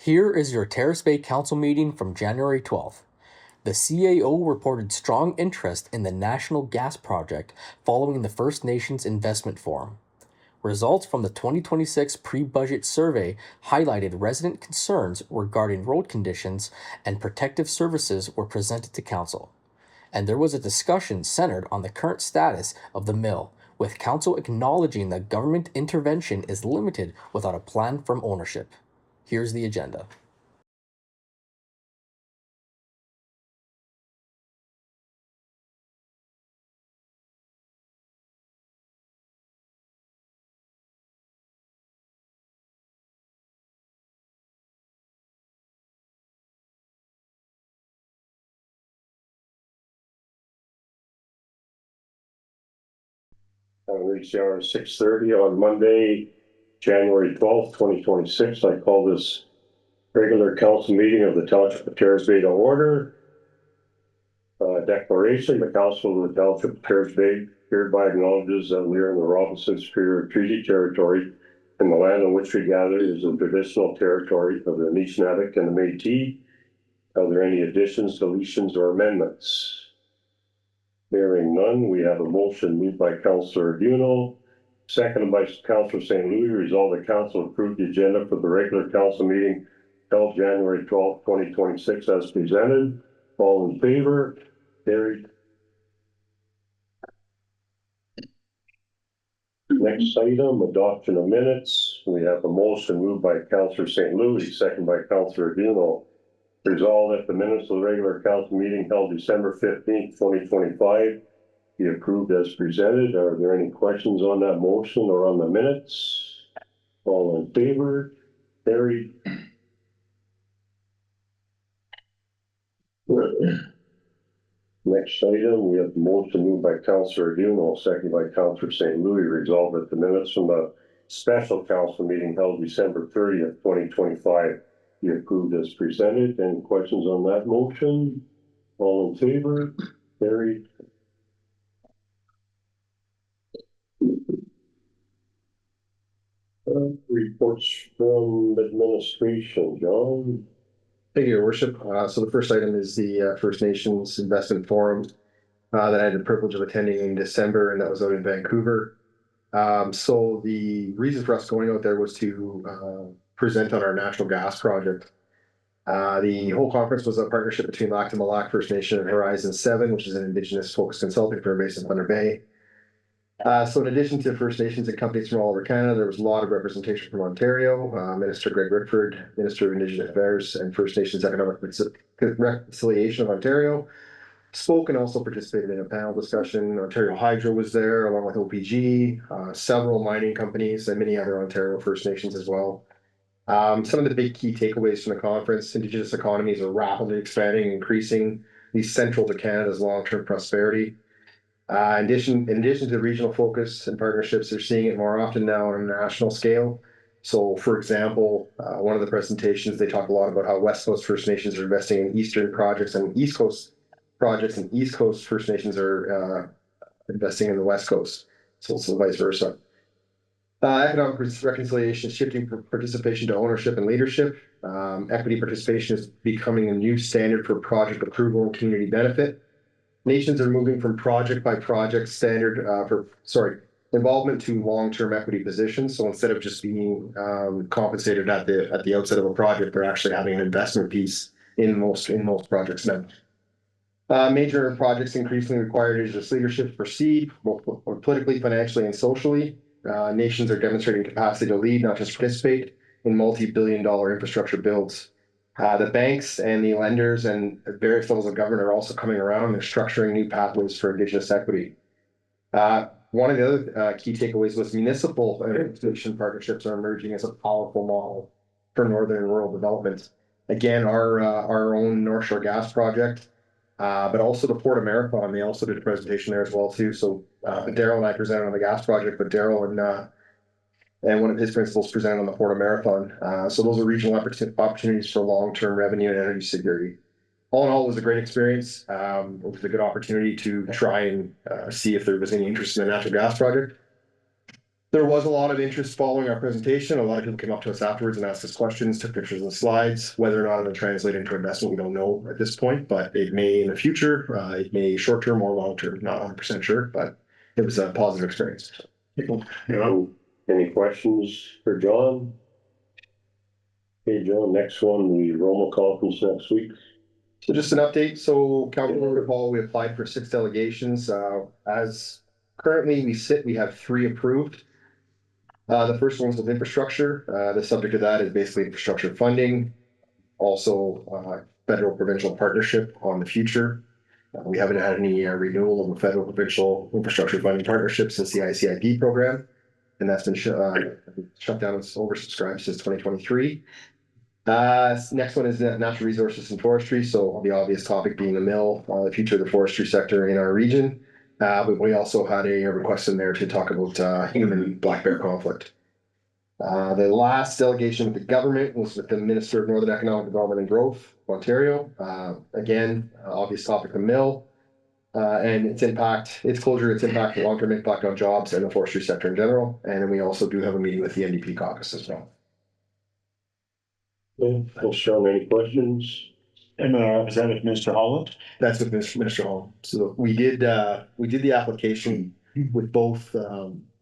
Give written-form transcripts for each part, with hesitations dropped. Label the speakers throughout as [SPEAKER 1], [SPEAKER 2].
[SPEAKER 1] Here is your Terrace Bay Council meeting from January 12th. The CAO reported strong interest in the National Gas Project following the First Nations Investment Forum. Results from the 2026 pre-budget survey highlighted resident concerns regarding road conditions and protective services were presented to Council. And there was a discussion centered on the current status of the mill, with Council acknowledging that government intervention is limited without a plan from ownership. Here's the agenda.
[SPEAKER 2] Reached the hour of 6:30 on Monday, January 12th, 2026. I call this regular council meeting of the Township of Terrace Bay to order. Declaration: the Council of the Township of Terrace Bay hereby acknowledges that we are in the Robinson Superior Treaty Territory, and the land on which we gather is the traditional territory of the Anishinabek and the Métis. Are there any additions, deletions, or amendments? Hearing none, we have a motion moved by Councillor Buno, seconded by Councillor St. Louis. Resolve the council approve the agenda for the regular council meeting held January 12th, 2026 as presented. All in favor? Carried. Next item, adoption of minutes. We have a motion moved by Councillor St. Louis, seconded by Councillor Buno. Resolve that the minutes of the regular council meeting held December 15th, 2025 be approved as presented. Are there any questions on that motion or on the minutes? All in favor? Carried. Next item, we have the motion moved by Councillor Buno, seconded by Councillor St. Louis. Resolve that the minutes from the special council meeting held December 30th, 2025 be approved as presented. Any questions on that motion? All in favor? Carried. Reports from administration. John?
[SPEAKER 3] Thank you, Your Worship. So the first item is the First Nations Investment Forum that I had the privilege of attending in December, and that was out in Vancouver. So the reason for us going out there was to present on our natural gas project. The whole conference was a partnership between Lac du Mille First Nation and Horizon 7, which is an Indigenous focused consulting firm based in Thunder Bay. So in addition to First Nations and companies from all over Canada, there was a lot of representation from Ontario. Minister Greg Rickford, Minister of Indigenous Affairs and First Nations Economic Reconciliation of Ontario, spoke and also participated in a panel discussion. Ontario Hydro was there along with OPG, several mining companies and many other Ontario First Nations as well. Some of the big key takeaways from the conference: Indigenous economies are rapidly expanding and increasing, these central to Canada's long-term prosperity. In addition to the regional focus and partnerships, they're seeing it more often now on a national scale. So, for example, one of the presentations, they talk a lot about how West Coast First Nations are investing in Eastern projects and East Coast projects, and East Coast First Nations are investing in the West Coast. So vice versa. Economic reconciliation, shifting participation to ownership and leadership. Equity participation is becoming a new standard for project approval and community benefit. Nations are moving from project by project standard involvement to long-term equity positions. So instead of just being compensated at the outset of a project, they're actually having an investment piece in most projects now. Major projects increasingly require Indigenous leadership to proceed, both politically, financially, and socially. Nations are demonstrating capacity to lead, not just participate, in multi-billion-dollar infrastructure builds. The banks and the lenders and various levels of government are also coming around. They're structuring new pathways for Indigenous equity. One of the other key takeaways was municipal and partnerships are emerging as a powerful model for northern and rural development. Again, our own North Shore Gas project, but also the Port of Marathon. They also did a presentation there as well too. So Daryl and I presented on the gas project, but Daryl and one of his principals presented on the Port of Marathon. So those are regional opportunities for long-term revenue and energy security. All in all, it was a great experience. It was a good opportunity to try and see if there was any interest in the natural gas project. There was a lot of interest following our presentation. A lot of people came up to us afterwards and asked us questions, took pictures of the slides. Whether or not it'll translate into investment, we don't know at this point, but it may in the future. It may short-term or long-term, not 100% sure, but it was a positive experience.
[SPEAKER 2] Any questions for John? Okay, John, next one, the Roma conference next week.
[SPEAKER 3] So just an update. So Council Hall, we applied for 6 delegations. As currently we have 3 approved. The first one was infrastructure. The subject of that is basically infrastructure funding. Also, federal provincial partnership on the future. We haven't had any renewal of the federal provincial infrastructure funding partnership since the ICIP program. And that's been shut down and oversubscribed since 2023. Next one is natural resources and forestry. So the obvious topic being the mill, the future of the forestry sector in our region. But we also had a request in there to talk about human black bear conflict. The last delegation with the government was with the Minister of Northern Economic Development and Growth, Ontario. Again, obvious topic, the mill. And its impact, its closure, its impact, the long-term impact on jobs and the forestry sector in general. And then we also do have a meeting with the NDP caucus as well.
[SPEAKER 2] Well, Sean, any questions?
[SPEAKER 4] And is that with Mr. Holland?
[SPEAKER 3] That's with Minister Hall. So we did the application with both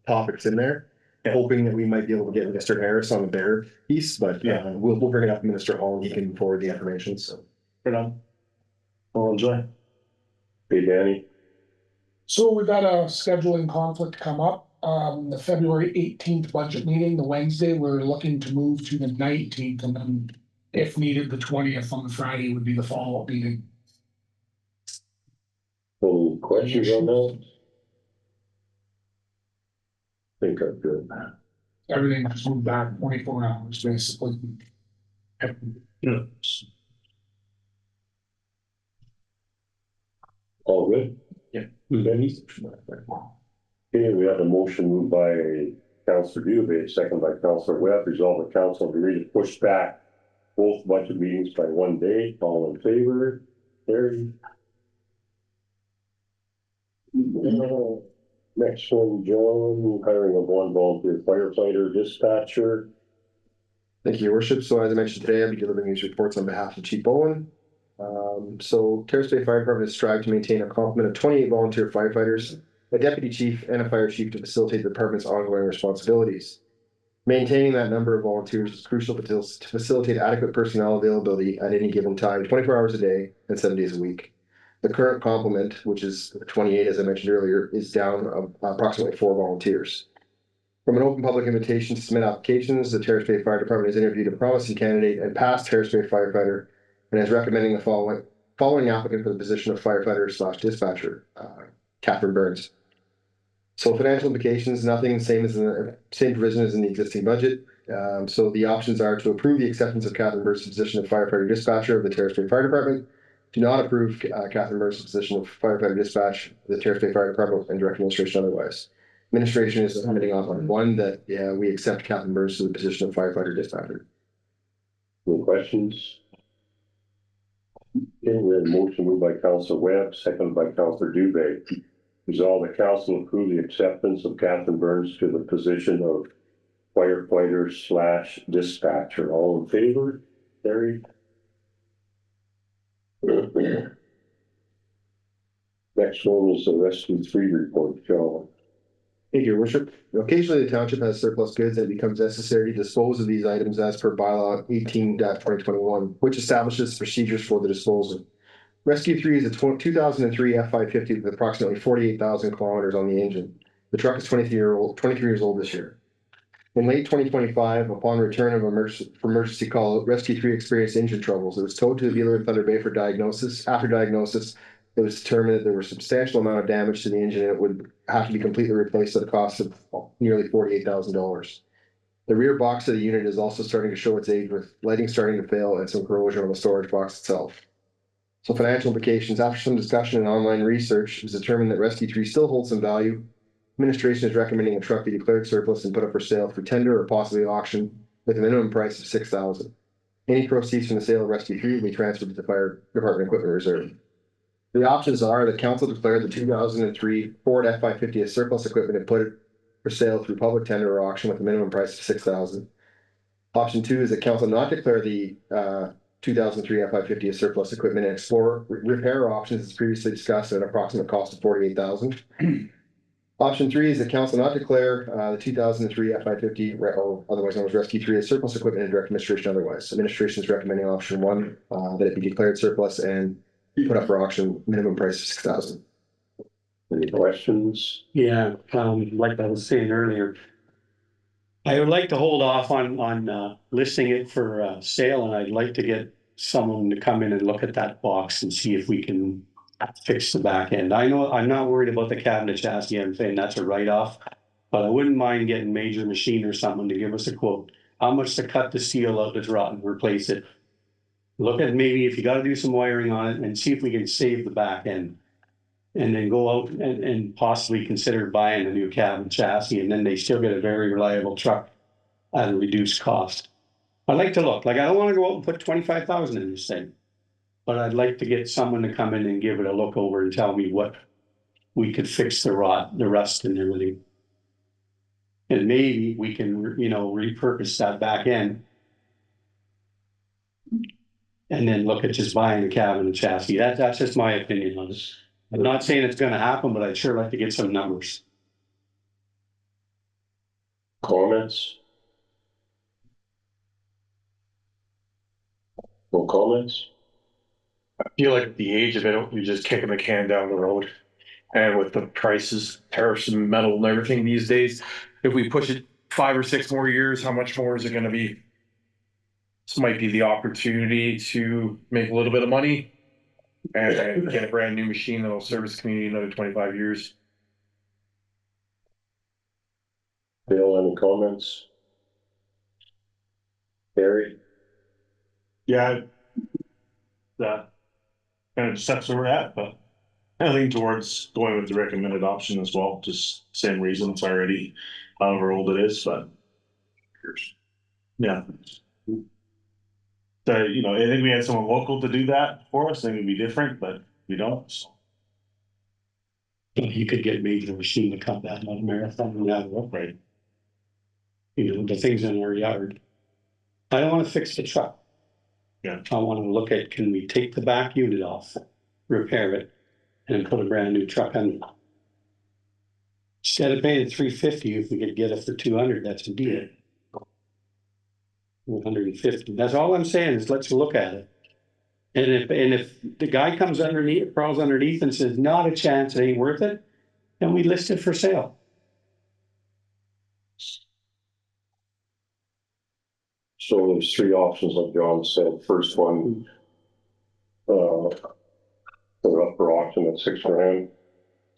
[SPEAKER 3] topics in there, hoping that we might be able to get Mr. Harris on the bear piece, but we'll bring it up to Minister Hall and he can forward the information. So
[SPEAKER 4] Right on. I'll enjoy.
[SPEAKER 2] Hey, Danny.
[SPEAKER 5] So we've got a scheduling conflict come up. The February 18th budget meeting, the Wednesday, we're looking to move to the 19th, and then if needed, the 20th on the Friday would be the follow-up meeting.
[SPEAKER 2] Any questions on that? I think I'm good.
[SPEAKER 5] Everything just moved back 24 hours, basically.
[SPEAKER 2] All good?
[SPEAKER 4] Yeah.
[SPEAKER 2] Benny? Okay, we have a motion moved by Councillor Dubé, second by Councillor Webb. Resolve the council agree to push back both budget meetings by 1 day. All in favor? Carried. Next one, John, hiring of 1 volunteer firefighter dispatcher.
[SPEAKER 3] thank you, Your Worship. So as I mentioned today, I'll be delivering these reports on behalf of Chief Owen. So Terrace Bay Fire Department has strived to maintain a complement of 28 volunteer firefighters, a deputy chief, and a fire chief to facilitate the department's ongoing responsibilities. Maintaining that number of volunteers is crucial to facilitate adequate personnel availability at any given time, 24 hours a day and 7 days a week. The current complement, which is 28, as I mentioned earlier, is down approximately 4 volunteers. From an open public invitation to submit applications, the Terrace Bay Fire Department has interviewed a promising candidate and past Terrace Bay firefighter and is recommending the following applicant for the position of firefighter/dispatcher, Catherine Burns. So financial implications, nothing, same provision as in the existing budget. So the options are to approve the acceptance of Catherine Burns' position of firefighter dispatcher of the Terrace Bay Fire Department, do not approve Catherine Burns' position of firefighter dispatch of the Terrace Bay Fire Department, and direct administration otherwise. Administration is commenting on one that we accept Catherine Burns to the position of firefighter dispatcher.
[SPEAKER 2] Any questions? Okay, we have a motion moved by Councillor Webb, seconded by Councillor Dubé. Resolve the council approve the acceptance of Catherine Burns to the position of firefighter/dispatcher. All in favor? Carried. Next one is the Rescue 3 report, John.
[SPEAKER 3] Thank you, Your Worship. Occasionally, the township has surplus goods and it becomes necessary to dispose of these items as per bylaw 18-2021, which establishes procedures for the disposal. Rescue 3 is a 2003 F550 with approximately 48,000 kilometers on the engine. The truck is 23 years old this year. In late 2025, upon return of emergency call, Rescue 3 experienced engine troubles. It was towed to the dealer in Thunder Bay for diagnosis. After diagnosis, it was determined that there was a substantial amount of damage to the engine and it would have to be completely replaced at a cost of nearly $48,000. The rear box of the unit is also starting to show its age, with lighting starting to fail and some corrosion on the storage box itself. So financial implications. After some discussion and online research, it was determined that Rescue 3 still holds some value. Administration is recommending a truck be declared surplus and put up for sale through tender or possibly auction with a minimum price of $6,000. Any proceeds from the sale of Rescue 3 will be transferred to the Fire Department Equipment Reserve. The options are the council declared the 2003 Ford F550 as surplus equipment and put it for sale through public tender or auction with a minimum price of $6,000. Option 2 is that council not declare the 2003 F-550 as surplus equipment and explore repair options as previously discussed at an approximate cost of $48,000. Option 3 is that council not declare the 2003 F-550 or otherwise known as Rescue 3 as surplus equipment and direct administration otherwise. Administration is recommending option 1 that it be declared surplus and put up for auction, minimum price of $6,000.
[SPEAKER 2] Any questions?
[SPEAKER 6] Yeah, like I was saying earlier, I would like to hold off on listing it for sale, and I'd like to get someone to come in and look at that box and see if we can fix the back end. I know I'm not worried about the cabinet chassis. I'm saying that's a write-off, but I wouldn't mind getting Major Machine or someone to give us a quote. How much to cut the seal out that's rotten, replace it? Look at maybe if you got to do some wiring on it and see if we can save the back end. And then go out and possibly consider buying a new cab and chassis, and then they still get a very reliable truck at a reduced cost. I'd like to look, like I don't want to go out and put 25,000 in this thing, but I'd like to get someone to come in and give it a look over and tell me what we could fix the rust and everything. And maybe we can, you know, repurpose that back end. And then look at just buying a cab and a chassis. That's just my opinion on this. I'm not saying it's gonna happen, but I'd sure like to get some numbers.
[SPEAKER 2] Comments? No comments?
[SPEAKER 4] I feel like at the age of it, you're just kicking the can down the road. And with the prices, tariffs and metal and everything these days, if we push it 5 or 6 more years, how much more is it gonna be? This might be the opportunity to make a little bit of money and get a brand new machine that'll service the community another 25 years.
[SPEAKER 2] Bill, any comments? Barry?
[SPEAKER 4] Yeah. That kind of steps where we're at, but I lean towards going with the recommended option as well, just same reasons already, however old it is, but. Yeah. So, you know, I think we had someone local to do that for us, I think it'd be different, but we don't, so.
[SPEAKER 6] You could get Major Machine to come down on a marathon and have it
[SPEAKER 4] Right.
[SPEAKER 6] You know, the things in our yard. I don't want to fix the truck.
[SPEAKER 4] Yeah.
[SPEAKER 6] I want to look at, can we take the back unit off, repair it, and put a brand new truck on. Instead of paying $350, if we could get it for $200, that's a deal. $150. That's all I'm saying is let's look at it. And if the guy comes underneath, crawls underneath and says, not a chance, it ain't worth it, then we list it for sale.
[SPEAKER 2] So there's 3 options like John said. First one, put it up for auction at $6,000.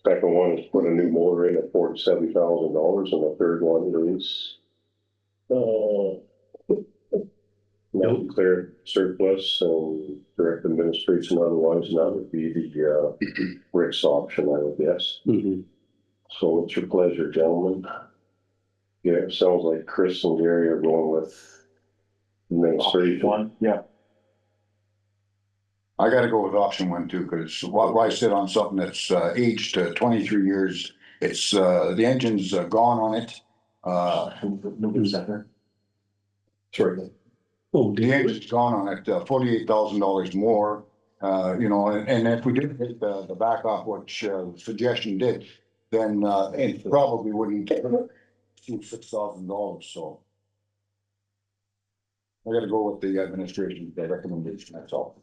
[SPEAKER 2] Second one is put a new motor in at $47,000, and the third one is not declared surplus and direct administration otherwise, and that would be the Rick's option, I would guess.
[SPEAKER 6] Mm-hmm.
[SPEAKER 2] So it's your pleasure, gentlemen. Yeah, it sounds like Chris and Gary are going with administration.
[SPEAKER 4] One, yeah.
[SPEAKER 7] I gotta go with option 1 too, because why sit on something that's aged 23 years? It's the engine's gone on it.
[SPEAKER 4] Nobody's out there.
[SPEAKER 2] Sorry.
[SPEAKER 6] Oh,
[SPEAKER 7] The engine's gone on it, $48,000 more. You know, and if we did take the back off, which the suggestion did, then it probably wouldn't get $6,000. So I gotta go with the administration recommendation. That's all.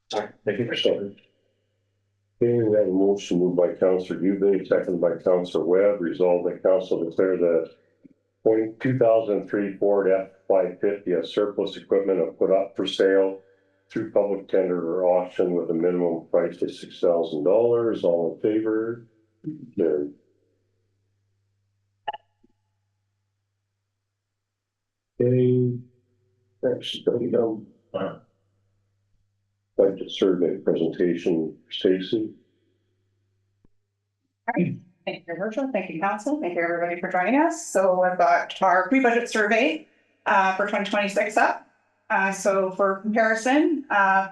[SPEAKER 2] Thank you for starting. Okay, we have a motion moved by Councillor Dubé, seconded by Councillor Webb. Resolved that council declare the 2003 Ford F-550 as surplus equipment and put up for sale through public tender or auction with a minimum price of $6,000. All in favor? Carried. Okay, next, budget survey presentation, Stacy.
[SPEAKER 8] Thank you, Your Worship. Thank you, Council. Thank you, everybody, for joining us. So I've got our pre-budget survey for 2026 up. So for comparison,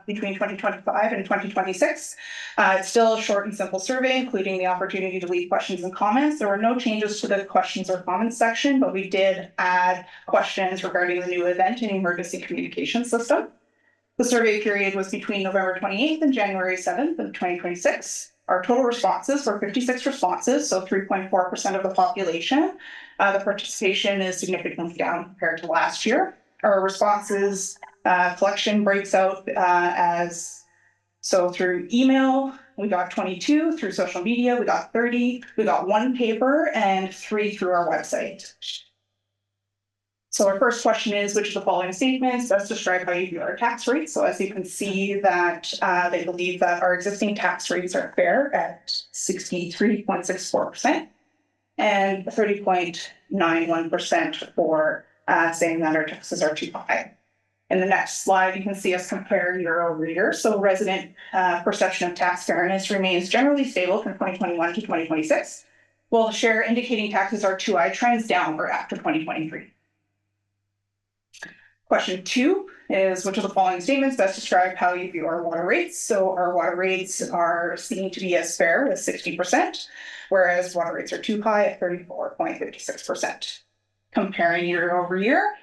[SPEAKER 8] between 2025 and 2026, it's still a short and simple survey, including the opportunity to leave questions and comments. There were no changes to the questions or comments section, but we did add questions regarding the new event and emergency communication system. The survey period was between November 28th and January 7th of 2026. Our total responses were 56 responses, so 3.4% of the population. The participation is significantly down compared to last year. Our responses collection breaks out through email, we got 22, through social media, we got 30, we got 1 paper, and 3 through our website. So our first question is, which of the following statements best describe how you view our tax rates? So as you can see that they believe that our existing tax rates are fair at 63.64% and 30.91% for saying that our taxes are too high. In the next slide, you can see us compare year over year. So resident perception of tax fairness remains generally stable from 2021 to 2026, while the share indicating taxes are too high trends downward after 2023. Question 2 is, which of the following statements best describe how you view our water rates? So our water rates are seen to be as fair with 60%, whereas water rates are too high at 34.56%. Comparing year over year,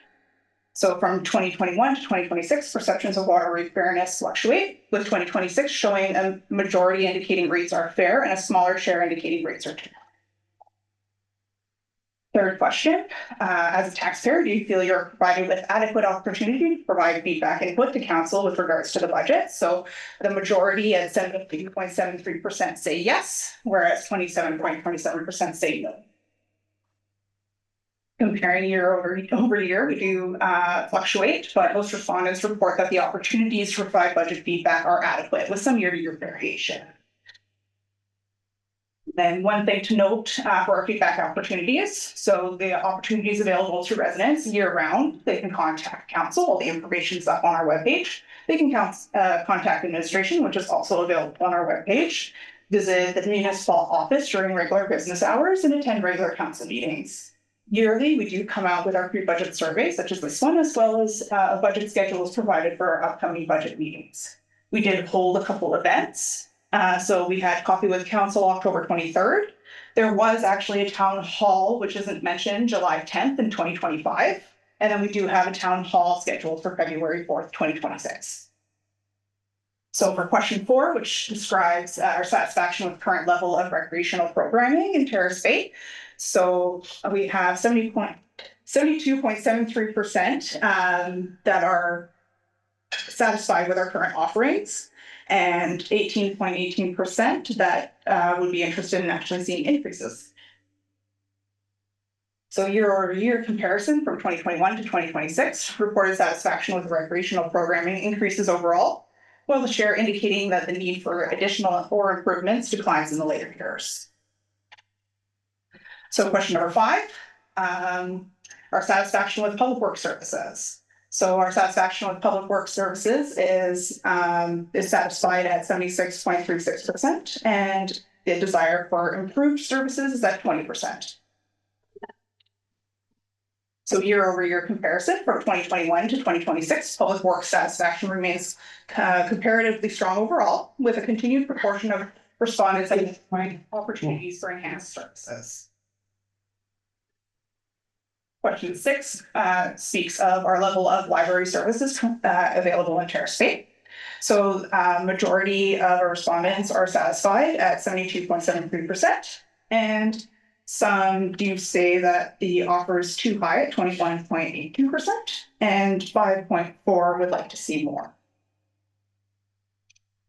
[SPEAKER 8] so from 2021 to 2026, perceptions of water rate fairness fluctuate, with 2026 showing a majority indicating rates are fair and a smaller share indicating rates are too high. Third question, as a taxpayer, do you feel you're provided with adequate opportunity to provide feedback and input to council with regards to the budget? So the majority at 73.73% say yes, whereas 27.27% say no. Comparing year over year, we do fluctuate, but most respondents report that the opportunities to provide budget feedback are adequate, with some year-to-year variation. Then one thing to note for our feedback opportunities. So the opportunities available to residents year round, they can contact council. All the information is up on our webpage. They can contact administration, which is also available on our webpage. Visit the municipal office during regular business hours and attend regular council meetings. Yearly, we do come out with our pre-budget survey, such as this one, as well as a budget schedule is provided for our upcoming budget meetings. We did hold a couple events. So we had Coffee with Council October 23rd. There was actually a town hall, which isn't mentioned, July 10th in 2025. And then we do have a town hall scheduled for February 4th, 2026. So for question 4, which describes our satisfaction with current level of recreational programming in Terrace Bay. So we have 72.73% that are satisfied with our current offerings, and 18.18% that would be interested in actually seeing increases. So year over year comparison from 2021 to 2026, reported satisfaction with recreational programming increases overall, while the share indicating that the need for additional or improvements declines in the later years. So question number 5, our satisfaction with public works services. So our satisfaction with public works services is satisfied at 76.36%, and the desire for improved services is at 20%. So year over year comparison from 2021 to 2026, public works satisfaction remains comparatively strong overall, with a continued proportion of respondents identifying opportunities for enhanced services. Question 6 speaks of our level of library services available in Terrace Bay. So majority of our respondents are satisfied at 72.73%, and some do say that the offer is too high at 21.82%, and 5.4% would like to see more.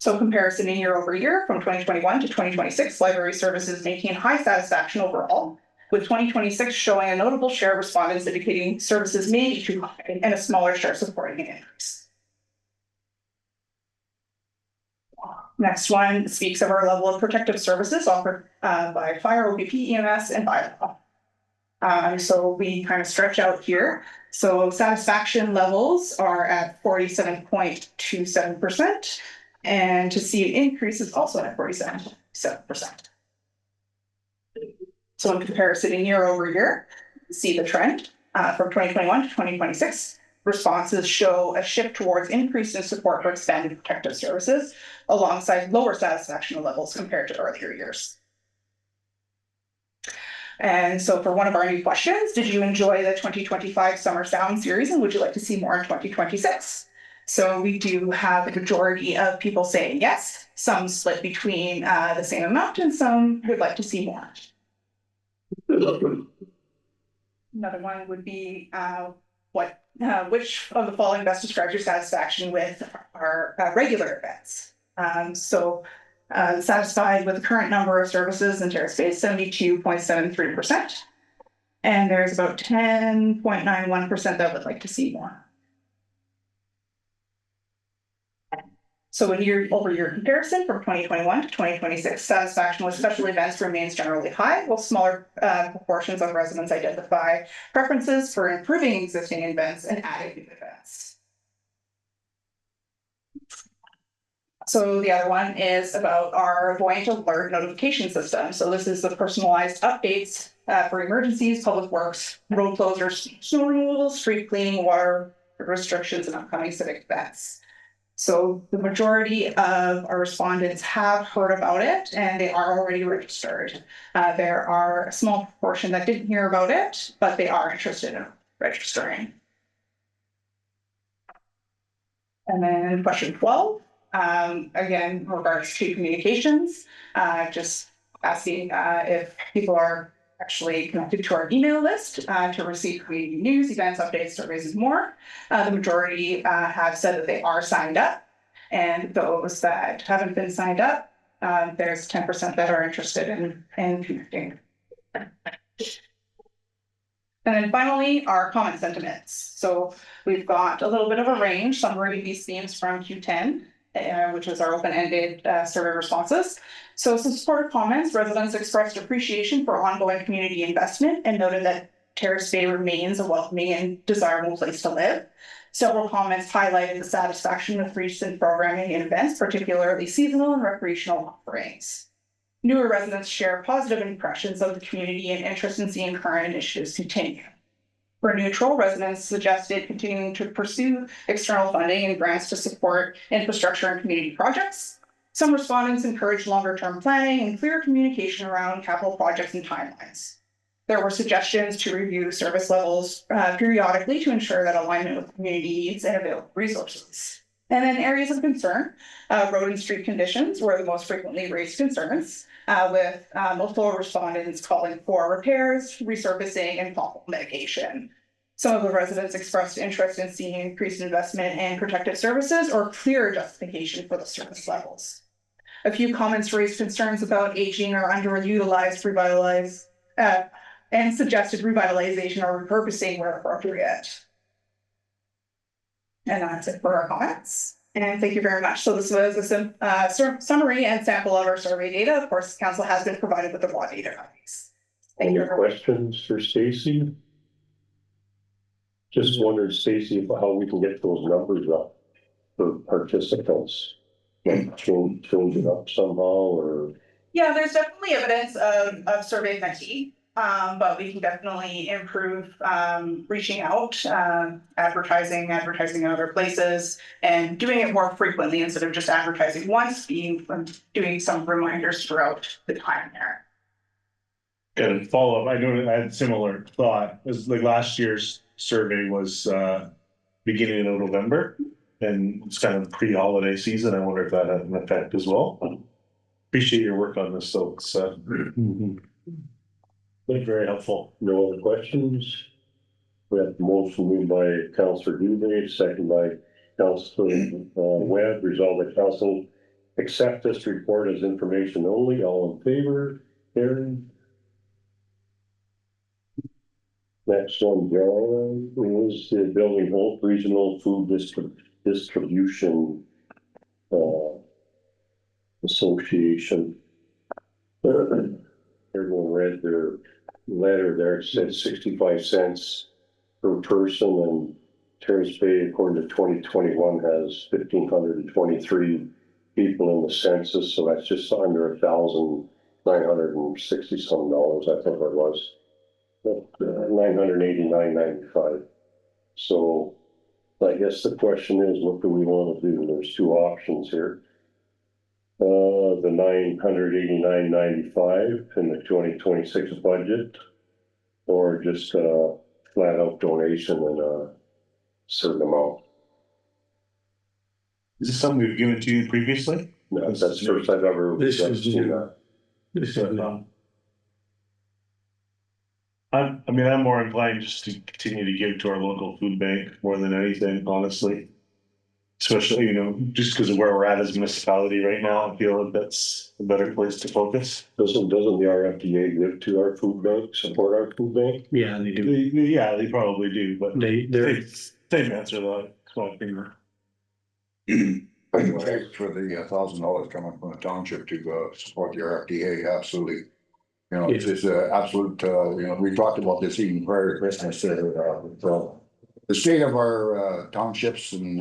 [SPEAKER 8] So comparison in year over year from 2021 to 2026, library services maintain high satisfaction overall, with 2026 showing a notable share of respondents indicating services may be too high and a smaller share supporting an increase. Next one speaks of our level of protective services offered by fire, OPP, EMS, and bylaw. So we kind of stretch out here. So satisfaction levels are at 47.27%, and to see an increase is also at 47.7%. So in comparison in year over year, see the trend from 2021 to 2026. responses show a shift towards increase in support for expanded protective services alongside lower satisfaction levels compared to earlier years. And so for one of our new questions, did you enjoy the 2025 Summer Sound series and would you like to see more in 2026? So we do have a majority of people saying yes, some split between the same amount and some would like to see more. Another one would be which of the following best describes your satisfaction with our regular events? Satisfied with the current number of services in Terrace Bay, 72.73%. And there's about 10.91% that would like to see more. So in year-over-year comparison from 2021 to 2026, satisfaction with special events remains generally high, while smaller proportions of residents identify preferences for improving existing events and adding new events. So the other one is about our Voyant Alert notification system. So this is the personalized updates for emergencies, public works, road closures, snow removal, street cleaning, water restrictions, and upcoming civic events. So the majority of our respondents have heard about it and they are already registered. There are a small proportion that didn't hear about it, but they are interested in registering. And then question 12, again, in regards to communications, just asking if people are actually connected to our email list to receive community news, events, updates, surveys, and more. The majority have said that they are signed up, and those that haven't been signed up, there's 10% that are interested in connecting. And then finally, our comment sentiments. So we've got a little bit of a range, summarizing these themes from Q10, which is our open-ended survey responses. So some supportive comments, residents expressed appreciation for ongoing community investment and noted that Terrace Bay remains a welcoming and desirable place to live. Several comments highlighted the satisfaction with recent programming and events, particularly seasonal and recreational offerings. Newer residents share positive impressions of the community and interest in seeing current initiatives continue. For neutral, residents suggested continuing to pursue external funding and grants to support infrastructure and community projects. Some respondents encouraged longer-term planning and clear communication around capital projects and timelines. There were suggestions to review service levels periodically to ensure that alignment with community needs and available resources. And then areas of concern, road and street conditions were the most frequently raised concerns, with multiple respondents calling for repairs, resurfacing, and pothole mitigation. Some of the residents expressed interest in seeing increased investment in protective services or clear justification for the service levels. A few comments raised concerns about aging or underutilized, revitalized, and suggested revitalization or repurposing where appropriate. And that's it for our comments. And thank you very much. So this was a summary and sample of our survey data. Of course, council has been provided with the raw data copies. Thank you.
[SPEAKER 2] Any questions for Stacy? Just wondered, Stacy, how we can get those numbers up for participants. Like change it up somehow, or?
[SPEAKER 8] Yeah, there's definitely evidence of survey fatigue. But we can definitely improve reaching out, advertising in other places, and doing it more frequently instead of just advertising once, doing some reminders throughout the time there.
[SPEAKER 4] Got a follow up. I know I had a similar thought. It was like last year's survey was beginning of November, and it's kind of pre-holiday season. I wonder if that had an effect as well. Appreciate your work on this, though. It's been very helpful.
[SPEAKER 2] No other questions? We have the motion moved by Councillor Dubé, second by Councillor Webb. Resolved that council accept this report as information only. All in favor? Carried. Next one, John, is the Building Hope Regional Food Distribution Association. Everyone read their letter there. It said 65 cents per person, and Terrace Bay, according to 2021, has 1,523 people in the census, so that's just under $1,960 some dollars, I think it was. $989.95. So I guess the question is, what do we want to do? There's two options here. The $989.95 in the 2026 budget, or just a flat out donation in a certain amount.
[SPEAKER 9] Is this something we've given to you previously?
[SPEAKER 2] No, that's the first I've ever
[SPEAKER 6] This is
[SPEAKER 2] seen
[SPEAKER 6] new.
[SPEAKER 2] that.
[SPEAKER 6] This is
[SPEAKER 9] I'm more inclined just to continue to give to our local food bank more than anything, honestly. Especially, you know, just because of where we're at as a municipality right now, I feel that that's a better place to focus.
[SPEAKER 2] Doesn't the RFDA give to our food bank, support our food bank?
[SPEAKER 6] Yeah, they do.
[SPEAKER 9] Yeah, they probably do, but
[SPEAKER 6] They're
[SPEAKER 9] same answer though. Small finger.
[SPEAKER 7] Thanks for the $1,000 coming from the township to support the RFDA, absolutely. You know, it's just absolute, you know, we talked about this even prior to Christmas, the state of our townships and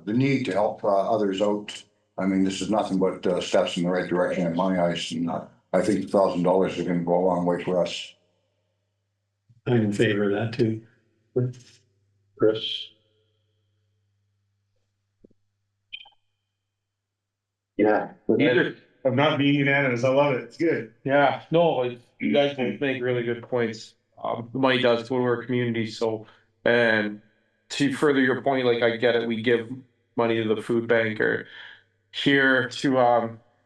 [SPEAKER 7] the need to help others out. I mean, this is nothing but steps in the right direction in my eyes, and I think $1,000 is gonna go a long way for us.
[SPEAKER 6] I'm in favor of that too.
[SPEAKER 2] Chris?
[SPEAKER 4] Yeah.
[SPEAKER 9] I'm not being unanimous. I love it. It's good.
[SPEAKER 4] Yeah, no, you guys both make really good points. The money does go to our community, so, and to further your point, like, I get it, we give money to the food bank or here to,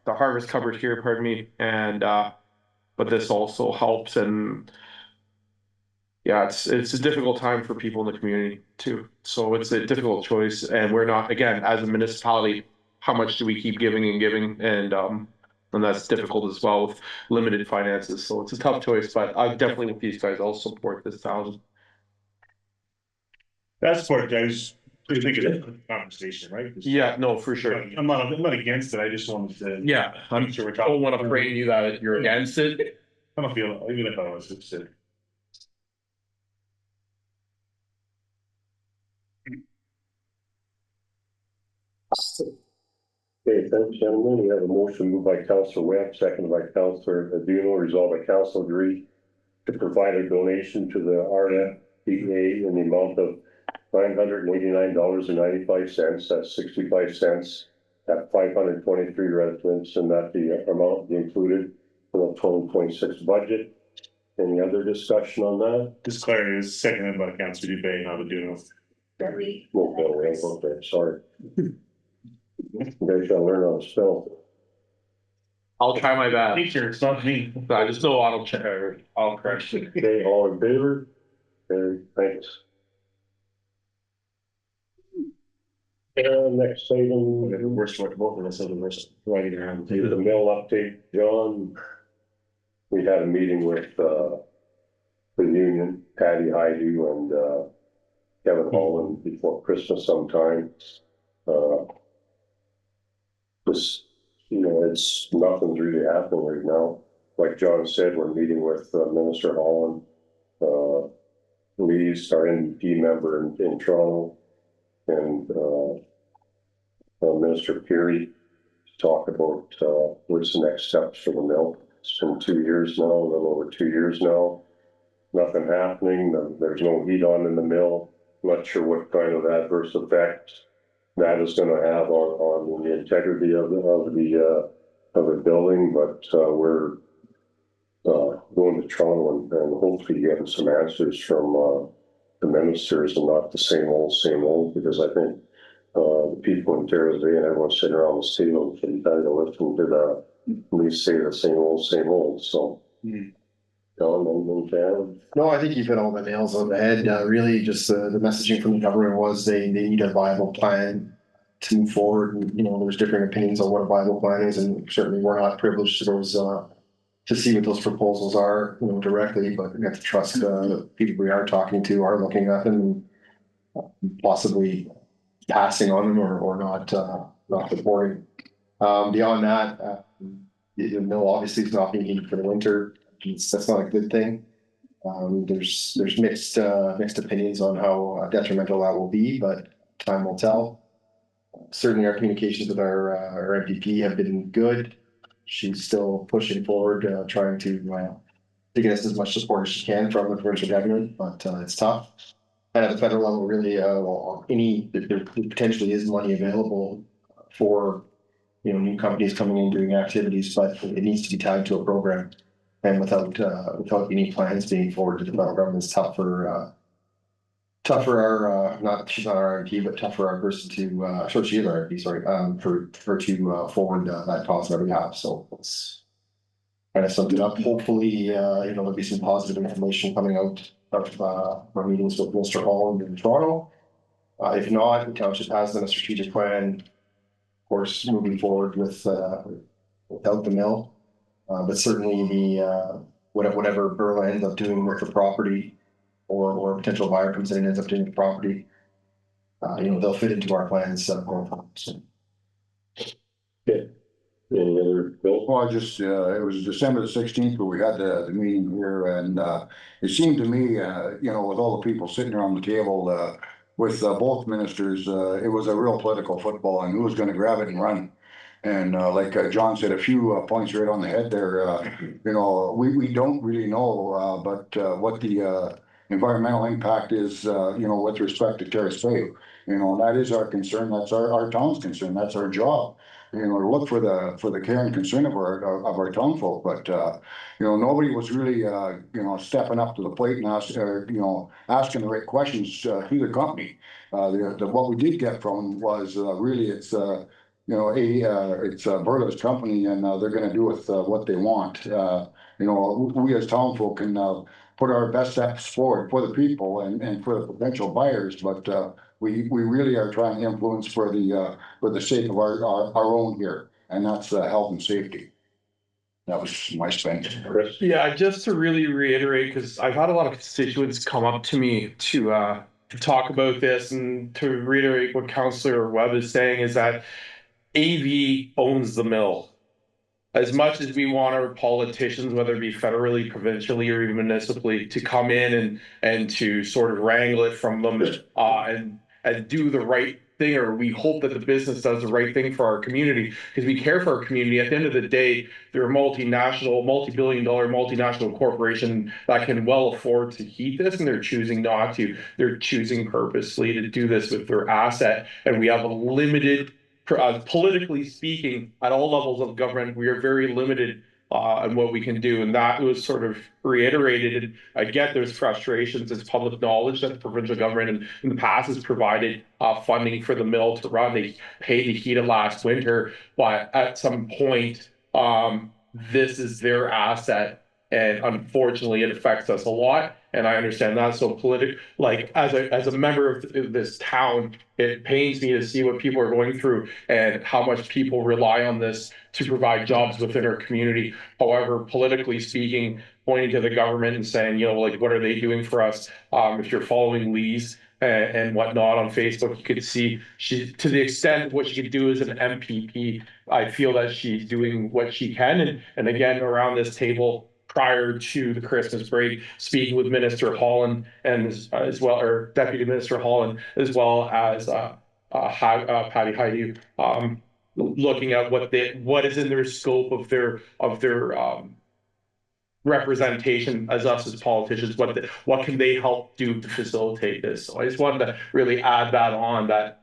[SPEAKER 4] the harvest cupboard here, pardon me, and, but this also helps, and yeah, it's a difficult time for people in the community too, so it's a difficult choice, and we're not, again, as a municipality, how much do we keep giving and giving, and that's difficult as well with limited finances. So it's a tough choice, but I definitely with these guys, I'll support this 1,000.
[SPEAKER 9] That's part, guys. I think it's a conversation, right?
[SPEAKER 4] Yeah, no, for sure.
[SPEAKER 9] I'm not against it. I just wanted to.
[SPEAKER 4] Yeah, I'm sure I don't want to frame you that you're against it.
[SPEAKER 9] I don't feel, even if I was interested.
[SPEAKER 2] Okay, thanks, gentlemen. We have a motion moved by Councillor Webb, seconded by Councillor Aduno, resolved by Council agree to provide a donation to the RFDA in the amount of $989.95. That's 65 cents at 523 residents, and that the amount be included in the 2026 budget. Any other discussion on that?
[SPEAKER 9] This clarity is seconded by Councillor Dubé, not Aduno.
[SPEAKER 2] No, we ain't vote there, sorry. You guys gotta learn how to spell.
[SPEAKER 4] I'll try my best.
[SPEAKER 9] Teacher, it's not me.
[SPEAKER 4] I just know I'll correct it.
[SPEAKER 2] Okay, all in favor? Okay, thanks. Next item.
[SPEAKER 9] Worst what both of us are the worst writing around.
[SPEAKER 2] The mill update, John. We had a meeting with the union, Patty Hyde and Kevin Holland before Christmas sometime. This, you know, it's nothing's really happening right now. Like John said, we're meeting with Minister Holland, Lee's our NDP member in Toronto, and Minister Peary to talk about what's the next steps for the mill. It's been 2 years now, a little over 2 years now. Nothing happening. There's no heat on in the mill. Not sure what kind of adverse effect that is going to have on the integrity of the building, but we're going to Toronto and hopefully getting some answers from the ministers and not the same old, because I think the people in Terrace Bay and everyone sitting around the table can kind of listen to at least say the same old. So,
[SPEAKER 3] No, I think you've hit all the nails on the head. Really, just the messaging from the government was they need a viable plan to move forward. And, you know, there's different opinions on what a viable plan is, and certainly we're not privileged to those to see what those proposals are, you know, directly. But we have to trust the people we are talking to are looking at them and possibly passing on them or not supporting. Beyond that, the mill obviously is not being heated for the winter. That's not a good thing. There's mixed opinions on how detrimental that will be, but time will tell. Certainly our communications with our MPP have been good. She's still pushing forward, trying to get us as much support as she can from the provincial government, but it's tough. at the federal level, really, there potentially is money available for, new companies coming in doing activities, but it needs to be tied to a program. And without any plans being forwarded to the federal government, it's tough for our, she's not our RMP, but tough for our person to, so she is our RMP, sorry, for her to forward that cost on our behalf. So it's kind of summed it up. Hopefully, there'll be some positive information coming out of our meetings with Mr. Hall in Toronto. If not, the township has done a strategic plan, of course, moving forward without the mill. But certainly the whatever Berla ends up doing with the property, or a potential buyer comes in and ends up doing the property, they'll fit into our plans going forward. So.
[SPEAKER 2] Okay. Any other, Bill?
[SPEAKER 7] Well, it was December the 16th where we had the meeting here, and it seemed to me, with all the people sitting around the table, with both ministers, it was a real political football, and who was going to grab it and run. And like John said, a few points right on the head there. We don't really know, but what the environmental impact is, with respect to Terrace Bay. That is our concern. That's our town's concern. That's our job. To look for the care and concern of our townfolk, but nobody was really stepping up to the plate and asking the right questions to the company. What we did get from was really it's Berla's company, and they're going to do with what they want. We as townfolk can put our best steps forward for the people and for the potential buyers, but we really are trying to influence for the sake of our own here, and that's health and safety. That was my spin.
[SPEAKER 2] Chris?
[SPEAKER 4] Yeah, just to really reiterate, because I've had a lot of constituents come up to me to talk about this, and to reiterate what Councillor Webb is saying is that AV owns the mill. As much as we want our politicians, whether it be federally, provincially, or even municipally, to come in and to sort of wrangle it from them and do the right thing, or we hope that the business does the right thing for our community, because we care for our community. At the end of the day, they're a multinational, multi-billion-dollar multinational corporation that can well afford to heat this, and they're choosing not to. They're choosing purposely to do this with their asset, and we have a limited, politically speaking, at all levels of government, we are very limited on what we can do. And that was sort of reiterated. And I get there's frustrations. It's public knowledge that the provincial government in the past has provided funding for the mill to run. They paid to heat it last winter, but at some point, this is their asset. And unfortunately, it affects us a lot. And I understand that. So as a member of this town, it pains me to see what people are going through and how much people rely on this to provide jobs within our community. However, politically speaking, pointing to the government and saying, what are they doing for us? If you're following Lee's and whatnot on Facebook, you could see to the extent what she could do as an MPP, I feel that she's doing what she can. And again, around this table, prior to the Christmas break, speaking with Minister Holland and as well, or Deputy Minister Holland, as well as Patty Heidi, looking at what is in their scope of their representation as us as politicians. What can they help do to facilitate this? So I just wanted to really add that on, that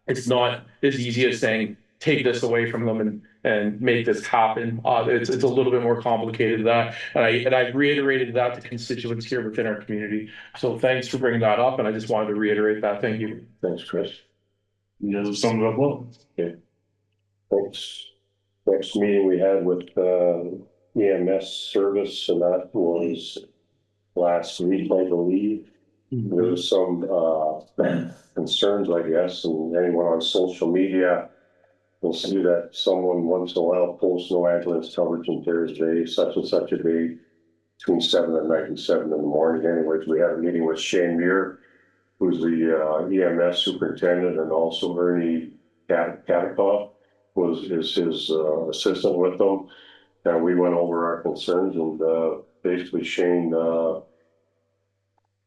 [SPEAKER 4] it's not as easy as saying take this away from them and make this happen. It's a little bit more complicated than that. And I reiterated that to constituents here within our community. So thanks for bringing that up. And I just wanted to reiterate that. Thank you.
[SPEAKER 2] Thanks, Chris.
[SPEAKER 9] You guys summed it up well.
[SPEAKER 2] Okay. Thanks. Next meeting we had with EMS service, and that was last week, I believe. Mm-hmm. There was some concerns, I guess, and anyone on social media will see that someone once in a while posts no ambulance coverage in Terrace Bay, such and such a day, between 7 at night and 7 in the morning. Anyways, we had a meeting with Shane Muir, who's the EMS superintendent, and also Ernie Katikoff is his assistant with them. And we went over our concerns, and basically Shane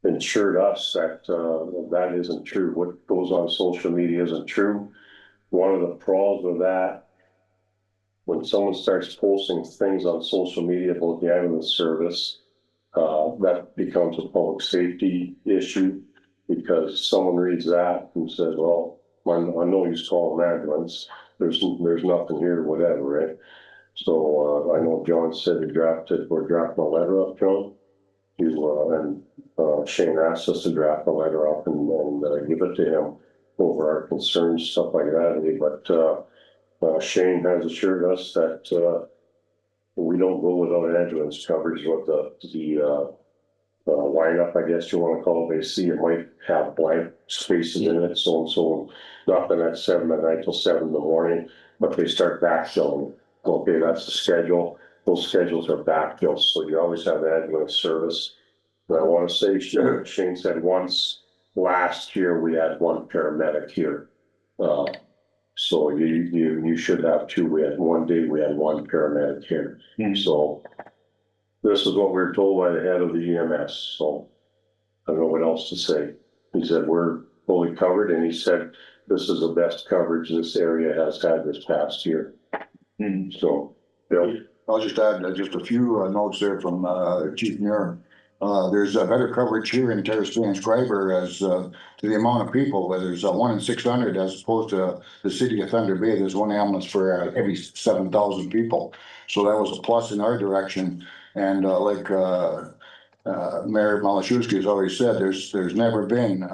[SPEAKER 2] assured us that that isn't true. What goes on social media isn't true. One of the problems with that, when someone starts posting things on social media about the ambulance service, that becomes a public safety issue. because someone reads that and says, well, I know he's calling an ambulance, there's nothing here, whatever, right? So, I know John said we're drafting a letter up, John. Shane asked us to draft a letter up and give it to him over our concerns, stuff like that. But Shane has assured us that we don't go without ambulance coverage. What the lineup, I guess you want to call it, they see it might have blank spaces in it, so and so, nothing at 7 at night till 7 in the morning, but they start backfilling. Okay, that's the schedule. Those schedules are backfilled, so you always have ambulance service. And I want to say, Shane said once last year we had one paramedic here. So you should have two. We had one day, we had one paramedic here. So this is what we were told by the head of the EMS. So I don't know what else to say. He said we're fully covered, and he said this is the best coverage this area has had this past year. So, Bill.
[SPEAKER 7] I'll just add just a few notes there from Chief Muir. There's better coverage here in Terrace Bay and Scriber as to the amount of people. There's 1 in 600 as opposed to the city of Thunder Bay. There's one ambulance for every 7,000 people. So that was a plus in our direction. And like Mayor Malashewski has always said, there's never been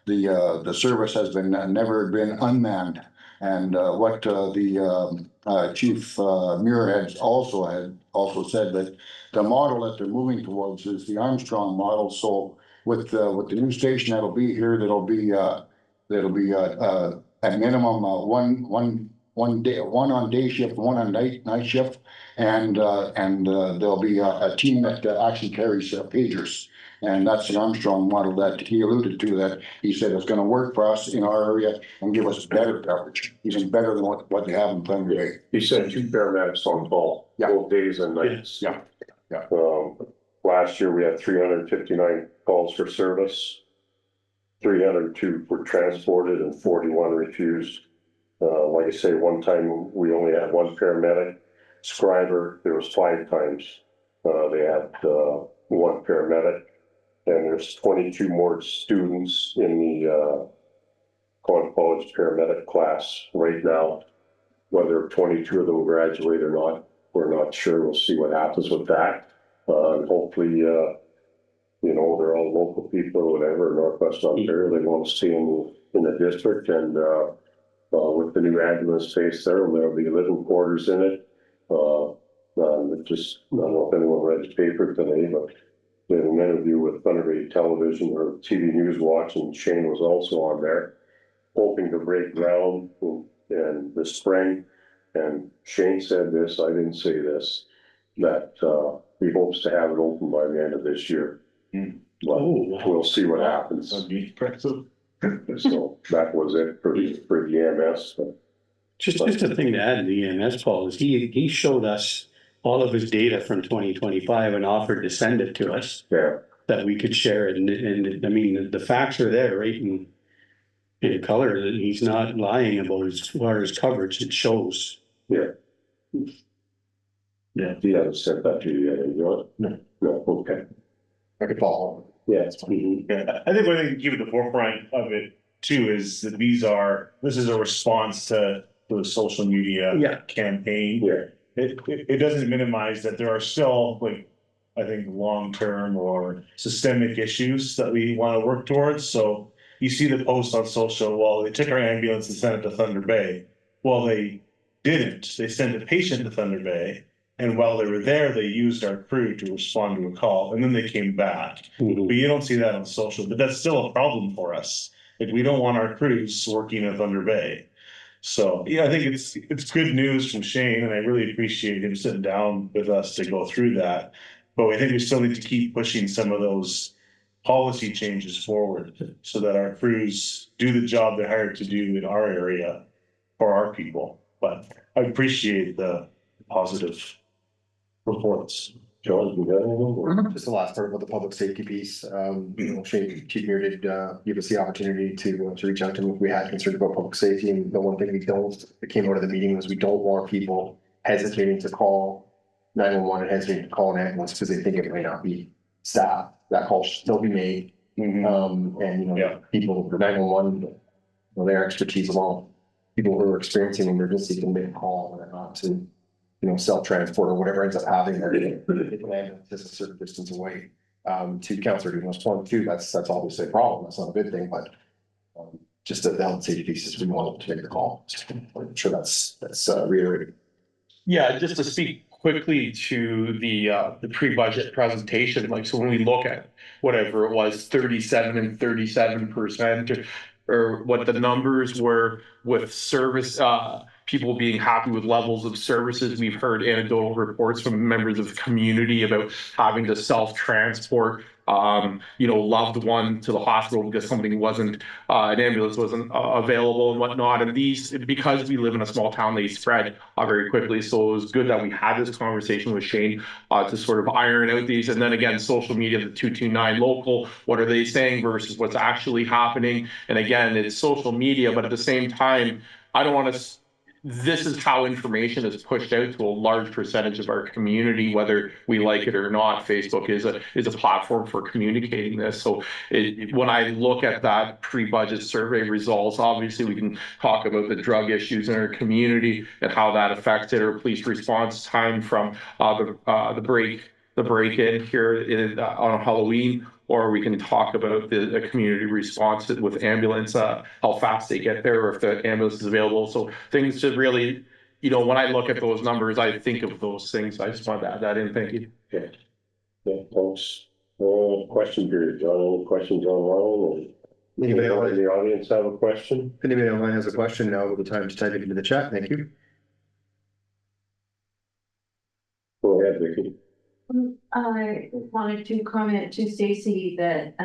[SPEAKER 7] the service has been never been unmanned. And what the Chief Muir had also said that the model that they're moving towards is the Armstrong model. So with the new station that'll be here, that'll be at minimum one on day shift, one on night shift, and there'll be a team that actually carries pagers. And that's the Armstrong model that he alluded to, that he said is going to work for us in our area and give us better coverage, even better than what they have in Thunder Bay.
[SPEAKER 2] He said 2 paramedics on call, both days and nights.
[SPEAKER 7] Yeah.
[SPEAKER 2] Last year we had 359 calls for service, 302 were transported, and 41 refused. Like I say, one time we only had one paramedic. Scriber, there was 5 times they had one paramedic. And there's 22 more students in the college paramedic class right now. Whether 22 of them graduate or not, we're not sure. We'll see what happens with that. And hopefully, they're all local people or whatever, Northwest Ontario. They want to stay in the district, and with the new ambulance space there'll be living quarters in it. I don't know if anyone read the paper today, but we had an interview with Thunder Bay Television or TV News Watch, and Shane was also on there, hoping to break ground in the spring. And Shane said this, I didn't say this, that he hopes to have it open by the end of this year. But we'll see what happens.
[SPEAKER 9] That'd be impressive.
[SPEAKER 2] So that was it for the EMS.
[SPEAKER 6] Just a thing to add to the EMS, Paul, is he showed us all of his data from 2025 and offered to send it to us.
[SPEAKER 2] Yeah.
[SPEAKER 6] That we could share it. And I mean, the facts are there, right? In color, that he's not lying about as far as coverage, it shows.
[SPEAKER 2] Yeah. Yeah, he hasn't sent that to you yet, have you? No, okay.
[SPEAKER 3] I could follow.
[SPEAKER 2] Yeah.
[SPEAKER 9] Yeah, I think one thing to keep at the forefront of it too is that this is a response to the social media campaign.
[SPEAKER 2] Yeah.
[SPEAKER 9] It doesn't minimize that there are still, like, I think, long-term or systemic issues that we want to work towards. So you see the post on social, well, they took our ambulance and sent it to Thunder Bay. Well, they didn't. They sent a patient to Thunder Bay. And while they were there, they used our crew to respond to a call, and then they came back. But you don't see that on social, but that's still a problem for us. Like, we don't want our crews working at Thunder Bay. So, yeah, I think it's good news from Shane, and I really appreciate him sitting down with us to go through that. But I think we still need to keep pushing some of those policy changes forward so that our crews do the job they're hired to do in our area for our people. But I appreciate the positive reports.
[SPEAKER 2] John, you got anything?
[SPEAKER 3] Just the last part about the public safety piece. Shane, Chief Muir did give us the opportunity to reach out to him if we had concerns about public safety. And the one thing that came out of the meeting was we don't want people hesitating to call 911 and hesitating to call an ambulance because they think it might not be staffed. That call should still be made. And, you know,
[SPEAKER 9] Yeah.
[SPEAKER 3] people, 911, you know, their expertise alone, people who are experiencing emergency can make a call or not to, you know, self-transport or whatever ends up happening there. If an ambulance is a certain distance away, to Councilor Dumont's point too, that's obviously a problem. That's not a good thing, but just the health and safety pieces, we want to make the call. I'm sure that's reiterated.
[SPEAKER 4] Yeah, just to speak quickly to the pre-budget presentation, like, so when we look at whatever it was, 37 and 37%, or what the numbers were with service, people being happy with levels of services. We've heard anecdotal reports from members of the community about having to self-transport, you know, loved one to the hospital because something wasn't, an ambulance wasn't available and whatnot. And these, because we live in a small town, they spread very quickly. So it was good that we had this conversation with Shane to sort of iron out these. And then again, social media, the 229 local, what are they saying versus what's actually happening? And again, it's social media, but at the same time, I don't want to. This is how information is pushed out to a large percentage of our community, whether we like it or not. Facebook is a platform for communicating this. So when I look at that pre-budget survey results, obviously we can talk about the drug issues in our community and how that affects it, or police response time from the break-in here on Halloween. Or we can talk about the community response with ambulance, how fast they get there, or if the ambulance is available. So things to really, you know, when I look at those numbers, I think of those things. I just want to add that in. Thank you.
[SPEAKER 2] Okay. Yeah, folks. Question period, John. Any questions online? Anybody in the audience have a question?
[SPEAKER 3] If anybody online has a question, now will be the time to type it into the chat. Thank you.
[SPEAKER 2] Go ahead, Vicky.
[SPEAKER 10] I wanted to comment to Stacy that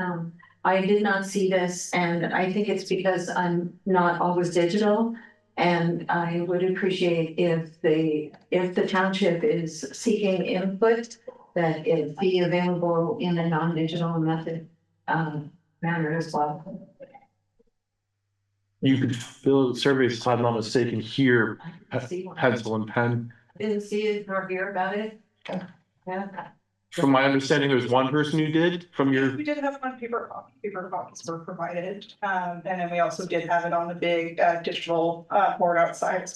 [SPEAKER 10] I did not see this, and I think it's because I'm not always digital. And I would appreciate if the township is seeking input, that it be available in a non-digital method manner as well.
[SPEAKER 4] You could fill the surveys, if I'm not mistaken, here, pencil and pen.
[SPEAKER 10] Didn't see it nor hear about it. Yeah.
[SPEAKER 4] From my understanding, there's one person who did from your.
[SPEAKER 8] We did have one paper copies were provided. And then we also did have it on the big digital board outside.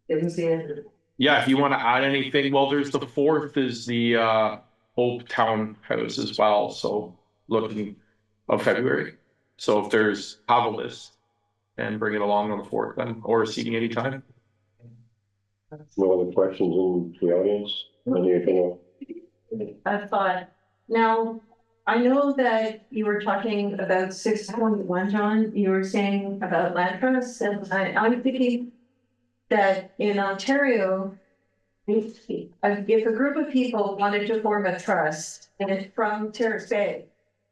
[SPEAKER 10] Didn't see it.
[SPEAKER 4] Yeah, if you want to add anything, well, there's the 4th is the Hope Town House as well. So looking of February. So if there's, have a list and bring it along on the 4th then, or seating anytime.
[SPEAKER 2] No other questions in the audience? Anything else?
[SPEAKER 10] I thought, now, I know that you were talking about 6.1, John, you were saying about land trusts, and I'm thinking that in Ontario, if a group of people wanted to form a trust and it's from Terrace Bay,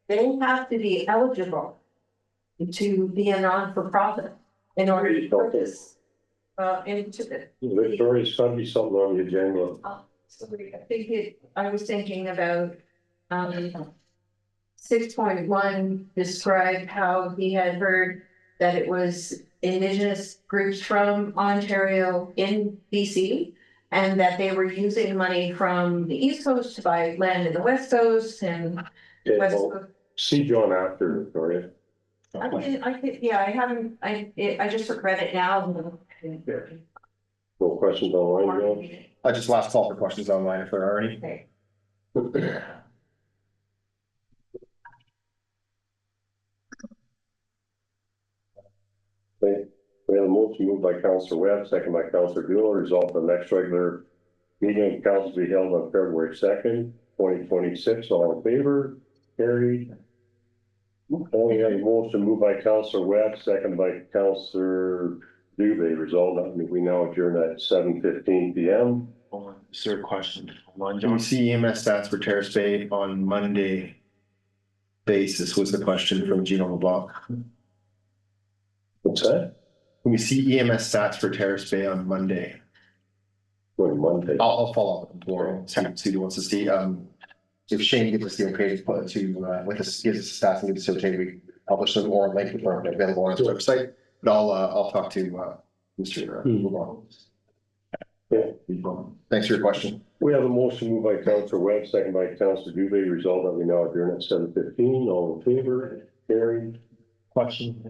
[SPEAKER 10] they have to be eligible to be a non-for-profit in order to purchase into the.
[SPEAKER 2] Victoria's got to be something on the agenda.
[SPEAKER 10] Sorry, I was thinking about 6.1 described how he had heard that it was Indigenous groups from Ontario in BC, and that they were using money from the East Coast to buy land in the West Coast and West Coast.
[SPEAKER 2] See John after, Victoria.
[SPEAKER 10] I just read it now.
[SPEAKER 2] Yeah. No questions online, John?
[SPEAKER 3] I just last call for questions online if there are any.
[SPEAKER 10] Okay.
[SPEAKER 2] Okay. We have a motion moved by Councillor Webb, second by Councillor Doolin. Resolve the next regular meeting of council to be held on February 2nd, 2026. All in favor? Carried. We have a motion moved by Councillor Webb, second by Councillor Dubé. Resolved that we now adjourn at 7:15 p.m.
[SPEAKER 4] Is there a question online,
[SPEAKER 3] Can
[SPEAKER 4] John?
[SPEAKER 3] we see EMS stats for Terrace Bay on Monday basis was the question from Gino LeBlanc.
[SPEAKER 2] What's that?
[SPEAKER 3] Can we see EMS stats for Terrace Bay on Monday?
[SPEAKER 2] When Monday?
[SPEAKER 3] I'll follow up with Laurel, see who wants to see. If Shane gives us the okay to with us, gives us the stats and gives us the okay, we publish them or link it or available on his website. But I'll talk to Mr. LeBlanc.
[SPEAKER 2] Okay.
[SPEAKER 3] Thanks for your question.
[SPEAKER 2] We have a motion moved by Councillor Webb, second by Councillor Dubé, resolved that we now adjourn at 7:15. All in favor? Carried.
[SPEAKER 6] Question.